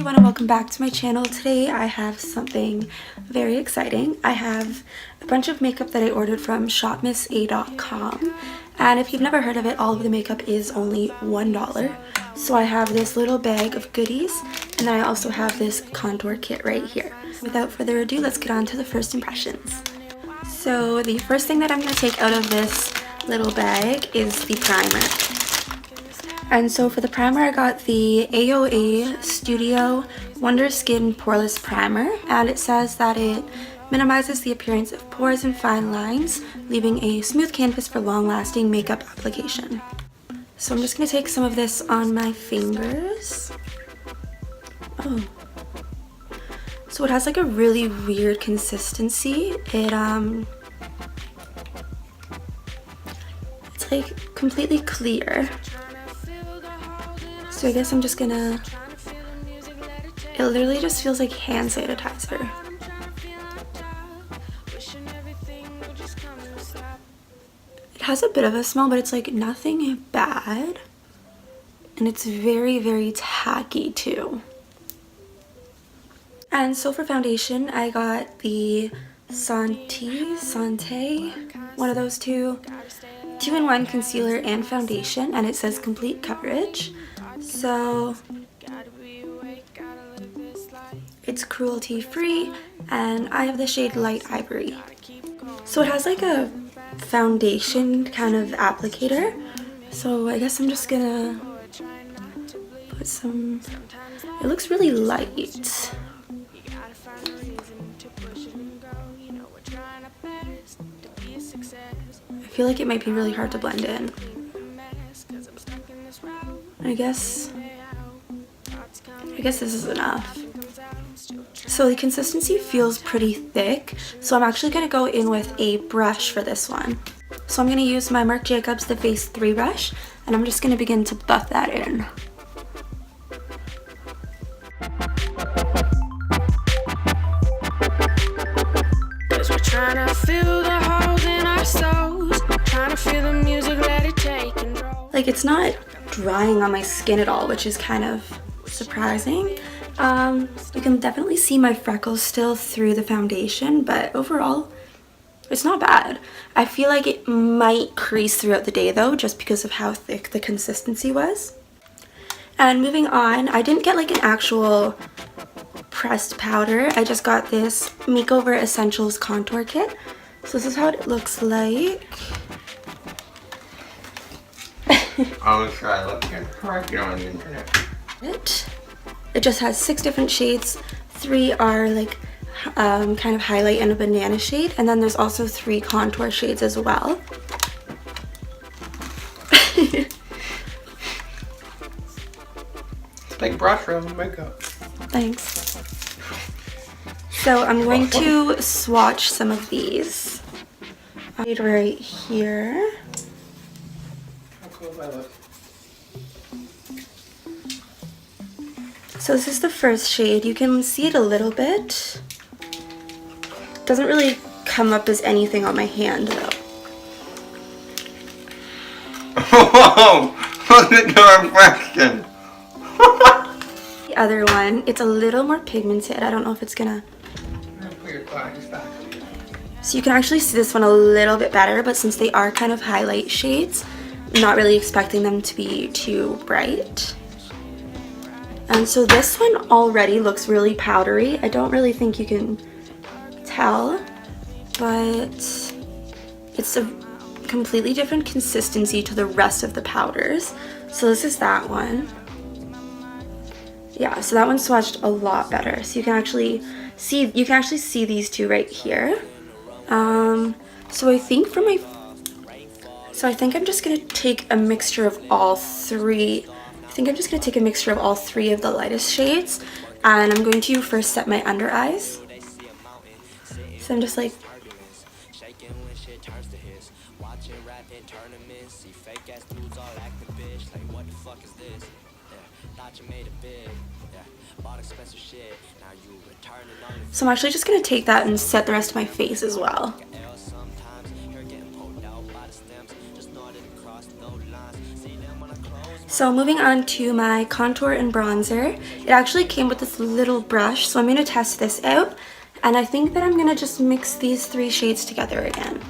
everyone and welcome back to my channel. Today I have something very exciting. I have a bunch of makeup that I ordered from shopmissa.com, and if you've never heard of it, all of the makeup is only $1. So I have this little bag of goodies, and then I also have this contour kit right here. Without further ado, let's get on to the first impressions. So the first thing that I'm going to take out of this little bag is the primer. And so for the primer, I got the AOA Studio Wonder Skin Poreless Primer, and it says that it minimizes the appearance of pores and fine lines, leaving a smooth canvas for long-lasting makeup application. So I'm just going to take some of this on my fingers. Oh. So it has like a really weird consistency. It's like completely clear. So I guess I'm just gonna, it literally just feels like hand sanitizer. It has a bit of a smell, but it's like nothing bad. And it's very, very tacky too. And so for foundation, I got the Sante, one of those two, 2-in-1 concealer and foundation, and it says complete coverage. So it's cruelty free, and I have the shade Light Ivory. So it has like a foundation kind of applicator, so I guess I'm just gonna put some, it looks really light. I feel like it might be really hard to blend in. I guess this is enough. So the consistency feels pretty thick, so I'm actually going to go in with a brush for this one. So I'm going to use my Marc Jacobs The Face 3 brush, and I'm just going to begin to buff that in. We're trying to fill the holes in our souls, trying to feel the music, let it take control. Like, it's not drying on my skin at all, which is kind of surprising. You can definitely see my freckles still through the foundation, but overall it's not bad. I feel like it might crease throughout the day though, just because of how thick the consistency was. And moving on, I didn't get like an actual pressed powder. I just got this Makeover Essentials contour kit. So this is how it looks like. I'll try looking at it on the internet. It just has 6 different shades. 3 are like kind of highlight and a banana shade, and then there's also 3 contour shades as well. It's like brush on makeup. Thanks. So I'm going to swatch some of these. Right here. How cool do I look? So this is the first shade. You can see it a little bit. Doesn't really come up as anything on my hand though. Oh, look at the reflection. The other one, it's a little more pigmented. I don't know if it's gonna... Put your glasses back. So you can actually see this one a little bit better, but since they are kind of highlight shades, I'm not really expecting them to be too bright. And so this one already looks really powdery. I don't really think you can tell, but it's a completely different consistency to the rest of the powders. So this is that one. Yeah, so that one swatched a lot better. So you can actually see these two right here. So I think I'm just gonna take a mixture of all 3. I think I'm just going to take a mixture of all 3 of the lightest shades, and I'm going to first set my under eyes. So I'm just like... So I'm actually just going to take that and set the rest of my face as well. So moving on to my contour and bronzer, it actually came with this little brush, so I'm going to test this out, and I think that I'm going to just mix these 3 shades together again.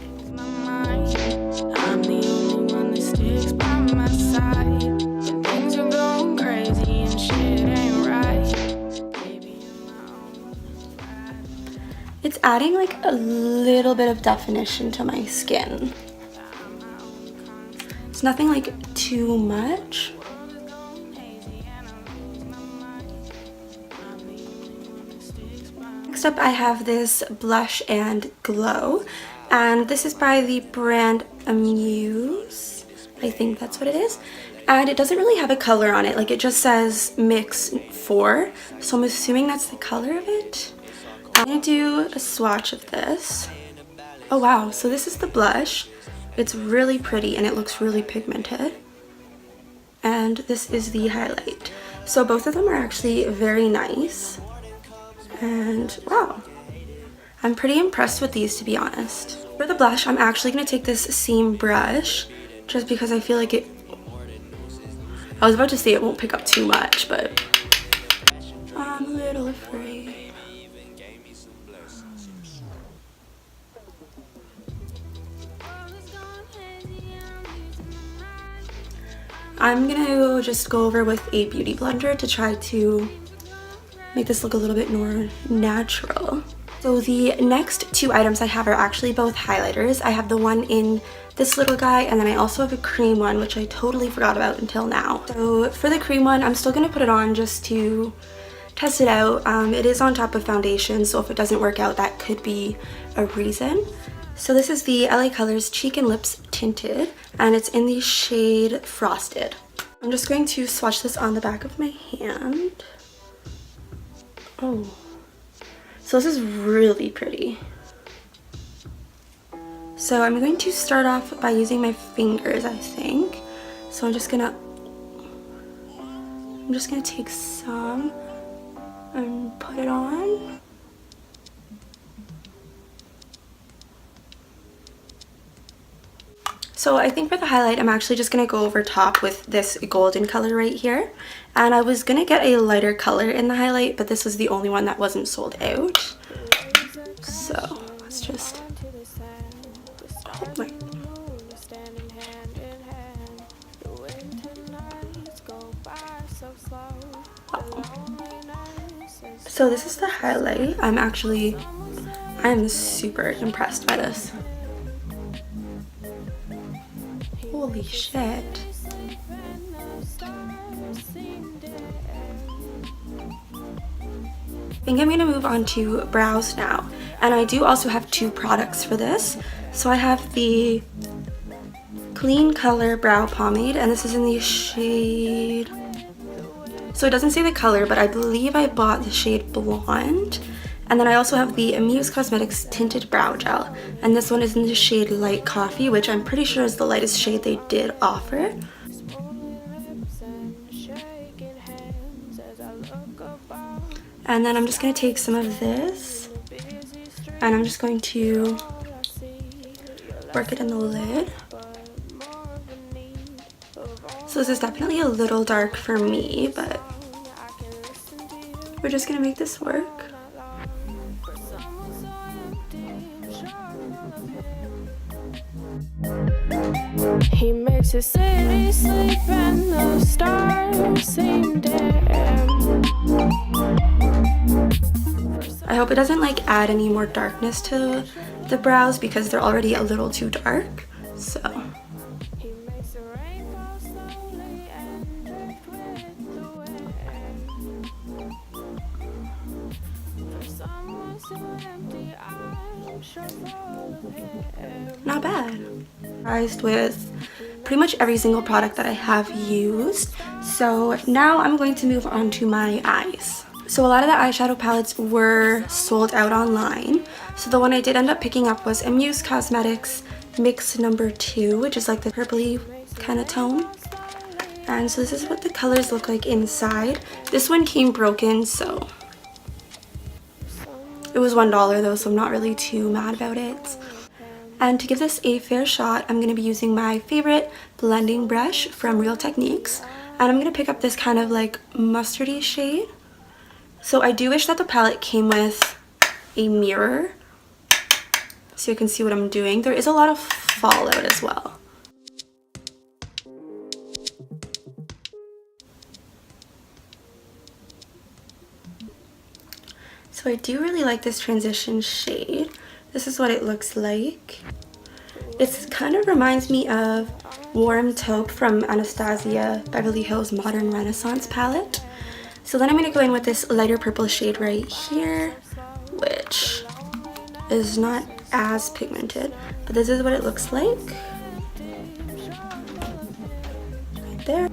It's adding like a little bit of definition to my skin. It's nothing like too much. Next up I have this Blush and Glow, and this is by the brand Amuse. I think that's what it is. And it doesn't really have a color on it, like it just says mix 4, so I'm assuming that's the color of it. I'm gonna do a swatch of this. Oh wow, so this is the blush. It's really pretty and it looks really pigmented. And this is the highlight. So both of them are actually very nice. And wow, I'm pretty impressed with these, to be honest. For the blush, I'm actually gonna take this same brush just because I feel like it, I was about to say it won't pick up too much, but I'm a little afraid. I'm gonna just go over with a beauty blender to try to make this look a little bit more natural. So the next 2 items I have are actually both highlighters. I have the one in this little guy, and then I also have a cream one, which I totally forgot about until now. So for the cream one, I'm still gonna put it on just to test it out. It is on top of foundation, so if it doesn't work out, that could be a reason. So this is the LA Colors Cheek and Lips Tinted, and it's in the shade Frosted. I'm just going to swatch this on the back of my hand. Oh, so this is really pretty. So I'm going to start off by using my fingers, I think. So I'm just gonna take some and put it on. So I think for the highlight, I'm actually just going to go over top with this golden color right here. And I was going to get a lighter color in the highlight, but this was the only one that wasn't sold out. So let's just... Oh my... So this is the highlight. I am super impressed by this. Holy shit. I think I'm going to move on to brows now. And I do also have 2 products for this. So I have the Clean Color Brow Pomade, and this is in the shade... So it doesn't say the color, but I believe I bought the shade Blonde. And then I also have the Amuse Cosmetics Tinted Brow Gel, and this one is in the shade Light Coffee, which I'm pretty sure is the lightest shade they did offer. And then I'm just going to take some of this, and I'm just going to work it in the lid. So this is definitely a little dark for me, but we're just going to make this work. He makes the city sleep and the stars seem dim. I hope it doesn't like add any more darkness to the brows because they're already a little too dark. So not bad. Surprised with pretty much every single product that I have used. So now I'm going to move on to my eyes. So a lot of the eyeshadow palettes were sold out online. So the one I did end up picking up was Amuse Cosmetics Mix Number 2, which is like the purpley kind of tone. And so this is what the colors look like inside. This one came broken, so it was $1 though, so I'm not really too mad about it. And to give this a fair shot, I'm going to be using my favorite blending brush from Real Techniques. And I'm going to pick up this kind of like mustardy shade. So I do wish that the palette came with a mirror so you can see what I'm doing. There is a lot of fallout as well. So I do really like this transition shade. This is what it looks like. It kind of reminds me of Warm Taupe from Anastasia Beverly Hills Modern Renaissance palette. So then I'm going to go in with this lighter purple shade right here, which is not as pigmented, but this is what it looks like. Right there.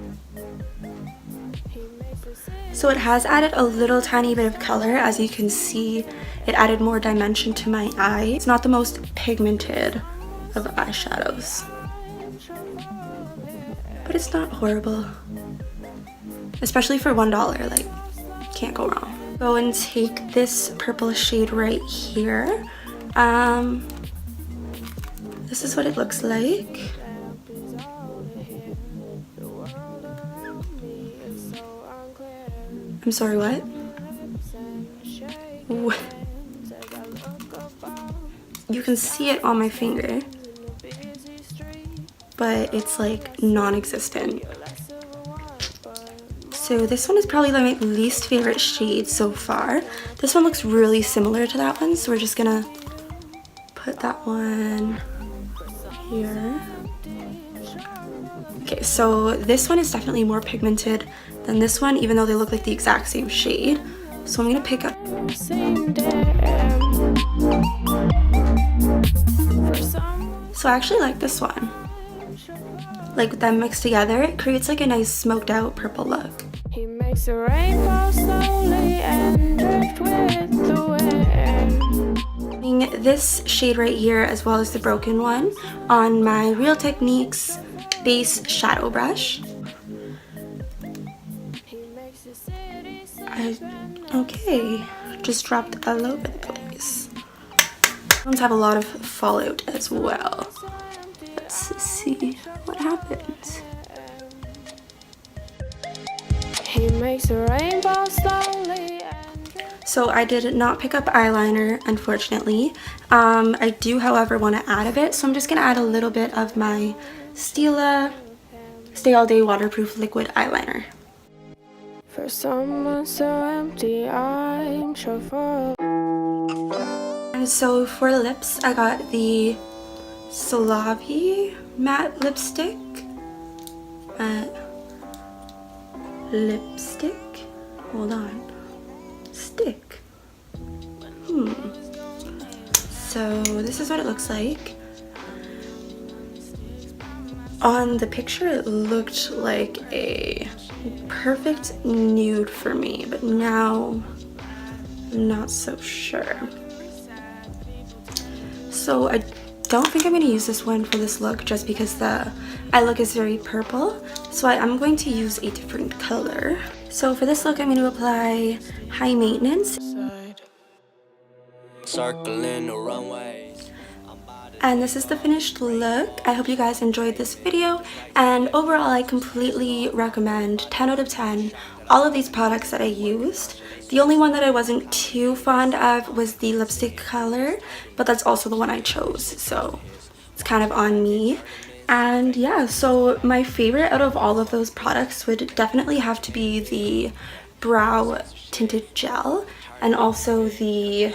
So it has added a little tiny bit of color. As you can see, it added more dimension to my eye. It's not the most pigmented of eyeshadows, but it's not horrible. Especially for $1, like, can't go wrong. Go and take this purple shade right here. This is what it looks like. I'm sorry, what? You can see it on my finger, but it's like non-existent. So this one is probably my least favorite shade so far. This one looks really similar to that one, so we're just gonna put that one here. Okay, so this one is definitely more pigmented than this one, even though they look like the exact same shade. So I'm gonna pick up. So I actually like this one. Like them mixed together, it creates like a nice smoked out purple look. He makes the rainbow slowly and drift with the wind. This shade right here, as well as the broken one, on my Real Techniques base shadow brush. Okay, just dropped all over the place. Ones have a lot of fallout as well. Let's see what happens. He makes the rainbow slowly. So I did not pick up eyeliner, unfortunately. I do, however, want to add a bit, so I'm just going to add a little bit of my Spalla Stay All Day Waterproof Liquid Eyeliner. For someone so empty, I'm sure for. And so for lips, I got the Slavi matte lipstick. Lipstick? Hold on. Stick. So this is what it looks like. On the picture, it looked like a perfect nude for me, but now I'm not so sure. So I don't think I'm going to use this one for this look just because the eye look is very purple. So I'm going to use a different color. So for this look, I'm going to apply High Maintenance. Circling the runway. And this is the finished look. I hope you guys enjoyed this video, and overall I completely recommend 10 out of 10 all of these products that I used. The only one that I wasn't too fond of was the lipstick color, but that's also the one I chose, so it's kind of on me. And yeah, so my favorite out of all of those products would definitely have to be the brow tinted gel and also the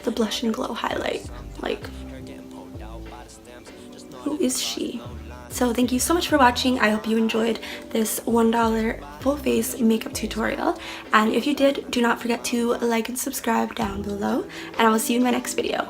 blush and glow highlight. Like, who is she? So thank you so much for watching. I hope you enjoyed this $1 full face makeup tutorial, and if you did, do not forget to like and subscribe down below, and I will see you in my next video.